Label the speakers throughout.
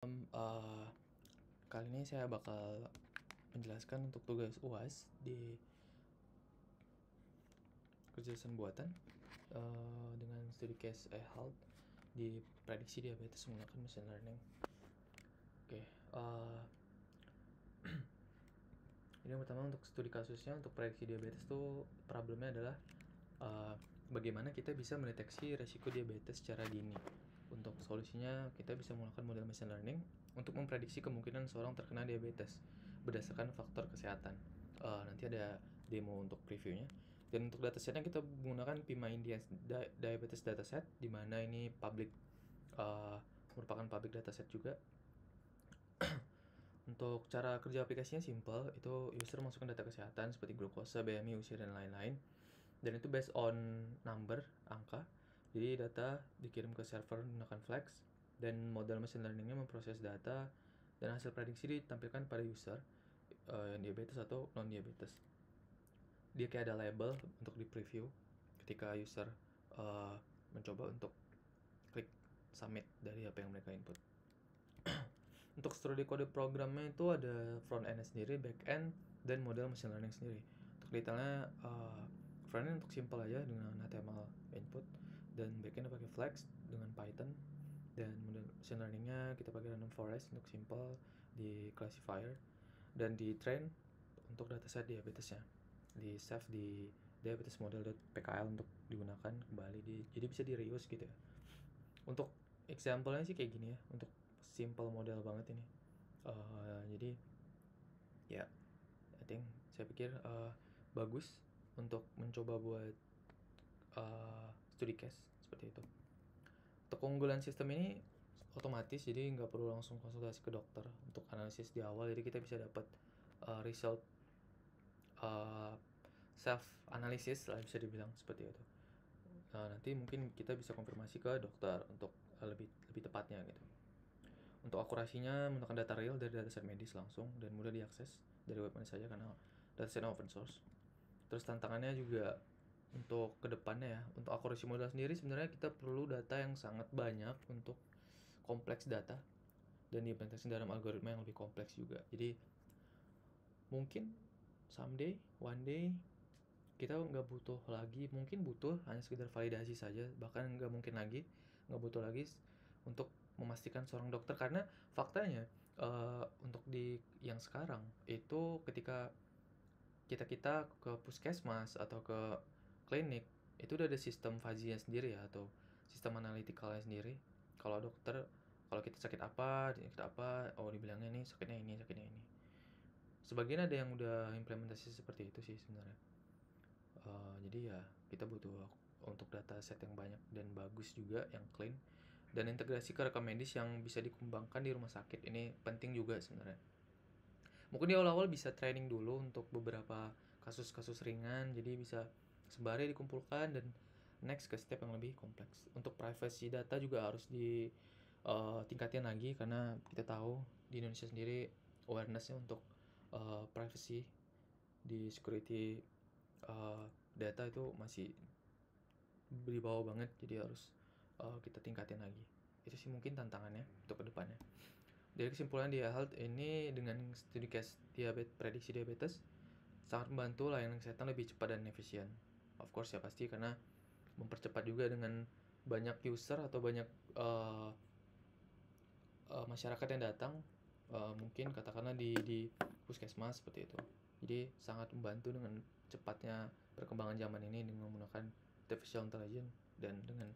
Speaker 1: Kali ini saya bakal menjelaskan untuk tugas UAS di kecerdasan buatan dengan studi case health di prediksi diabetes menggunakan machine learning. Oke, ini yang pertama untuk studi kasusnya untuk prediksi diabetes tuh problemnya adalah bagaimana kita bisa mendeteksi resiko diabetes secara dini. Untuk solusinya, kita bisa menggunakan model machine learning untuk memprediksi kemungkinan seorang terkena diabetes berdasarkan faktor kesehatan. Nanti ada demo untuk previewnya. Dan untuk datasetnya kita menggunakan PIMA India Diabetes Dataset, di mana ini merupakan public dataset juga. Untuk cara kerja aplikasinya simple, itu user masukkan data kesehatan seperti glukosa, BMI, usia, dan lain-lain. Dan itu based on number, angka. Jadi data dikirim ke server menggunakan Flex, dan model machine learningnya memproses data, dan hasil prediksi ditampilkan pada user yang diabetes atau non-diabetes. Dia kayak ada label untuk di preview ketika user mencoba untuk klik submit dari apa yang mereka input. Untuk studi kode programnya itu ada front end sendiri, back end, dan model machine learning sendiri. Untuk detailnya front end untuk simple aja dengan HTML input, dan back end pakai Flex dengan Python, dan model machine learningnya kita pakai random forest untuk simple di classifier, dan di train untuk dataset diabetesnya, di save di diabetes model.pkl untuk digunakan kembali jadi bisa di reuse gitu ya. Untuk example-nya sih kayak gini ya, untuk simple model banget ini. Jadi ya, saya pikir bagus untuk mencoba buat studi case seperti itu. Untuk keunggulan sistem ini otomatis, jadi nggak perlu langsung konsultasi ke dokter untuk analisis di awal. Jadi kita bisa dapat result self analysis lah, bisa dibilang seperti itu. Nanti mungkin kita bisa konfirmasi ke dokter untuk lebih tepatnya gitu. Untuk akurasinya menggunakan data real dari dataset medis langsung dan mudah diakses dari web mana saja karena datasetnya open source. Terus tantangannya juga untuk kedepannya ya, untuk akurasi modal sendiri sebenarnya kita perlu data yang sangat banyak untuk kompleks data dan diimplementasikan dalam algoritma yang lebih kompleks juga. Jadi mungkin someday, one day kita nggak butuh lagi, mungkin butuh hanya sekedar validasi saja, bahkan nggak mungkin lagi, nggak butuh lagi untuk memastikan seorang dokter, karena faktanya untuk di yang sekarang itu ketika kita ke puskesmas atau ke klinik itu udah ada sistem fuzzy-nya sendiri ya, atau sistem analitikalnya sendiri. Kalau dokter, kalau kita sakit apa, oh dibilangnya nih sakitnya ini. Sebagian ada yang udah implementasi seperti itu sih sebenarnya. Jadi ya kita butuh untuk data set yang banyak dan bagus juga, yang clean, dan integrasi ke rekam medis yang bisa dikembangkan di rumah sakit. Ini penting juga sebenarnya. Mungkin di awal-awal bisa training dulu untuk beberapa kasus-kasus ringan, jadi bisa sembari dikumpulkan dan next ke step yang lebih kompleks. Untuk privacy data juga harus tingkatin lagi, karena kita tahu di Indonesia sendiri awareness-nya untuk privacy di security data itu masih di bawah banget, jadi harus kita tingkatin lagi. Itu sih mungkin tantangannya untuk kedepannya. Dari kesimpulan di health ini, dengan studi case prediksi diabetes sangat membantu layanan kesehatan lebih cepat dan efisien. Of course ya pasti, karena mempercepat juga dengan banyak user atau banyak masyarakat yang datang, mungkin katakanlah di puskesmas seperti itu. Jadi sangat membantu dengan cepatnya perkembangan zaman ini dengan menggunakan artificial intelligence dan dengan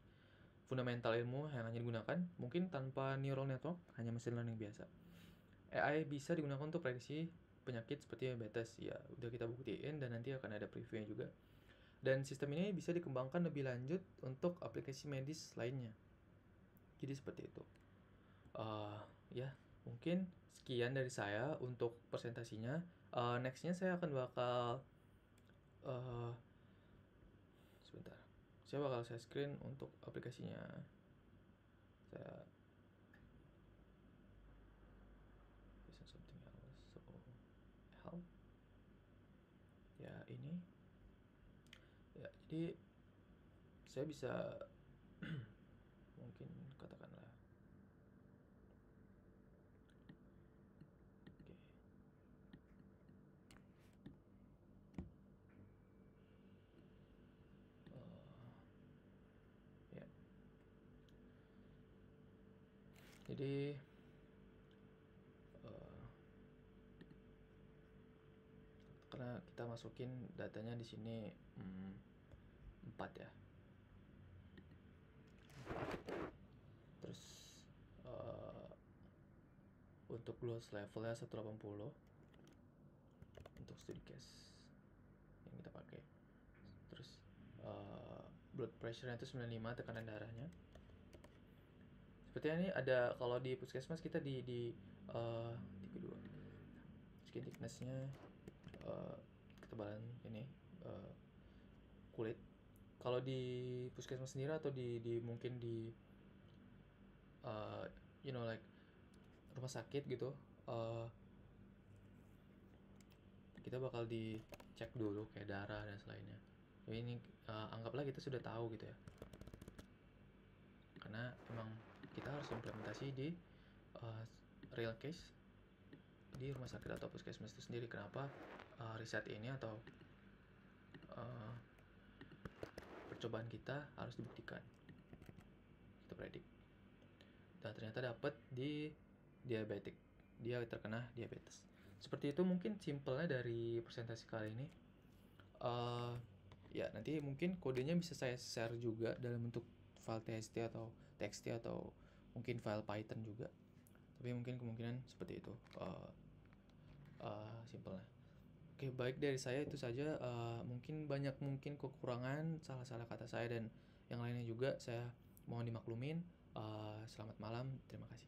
Speaker 1: fundamental ilmu yang hanya digunakan mungkin tanpa neural network, hanya machine learning biasa. AI bisa digunakan untuk prediksi penyakit seperti diabetes, ya udah kita buktiin dan nanti akan ada previewnya juga. Dan sistem ini bisa dikembangkan lebih lanjut untuk aplikasi medis lainnya. Jadi seperti itu. Ya mungkin sekian dari saya untuk presentasinya. Nextnya saya akan bakal sebentar. Saya bakal share screen untuk aplikasinya. Saya something else. So help. Ya ini. Ya jadi saya bisa mungkin katakanlah Jadi eh, karena kita masukin datanya di sini 4 ya. Terus untuk gloss levelnya 180 untuk studi case yang kita pakai. Terus blood pressure-nya itu 95, tekanan darahnya. Sepertinya ini ada kalau di puskesmas kita di kedua skin thickness-nya, ketebalan ini kulit. Kalau di puskesmas sendiri atau di mungkin di like rumah sakit gitu, kita bakal dicek dulu kayak darah dan selainnya. Jadi ini anggaplah kita sudah tahu gitu ya, karena emang kita harus implementasi di real case di rumah sakit atau puskesmas itu sendiri. Kenapa riset ini atau percobaan kita harus dibuktikan, kita predik, dan ternyata dapat di diabetik, dia terkena diabetes. Seperti itu mungkin simpelnya dari presentasi kali ini. Ya nanti mungkin kodenya bisa saya share juga dalam bentuk file TXT atau mungkin file Python juga, tapi mungkin kemungkinan seperti itu simpelnya. Oke, baik, dari saya itu saja. Mungkin kekurangan, salah-salah kata saya dan yang lainnya juga saya mohon dimaklumin. Selamat malam, terima kasih.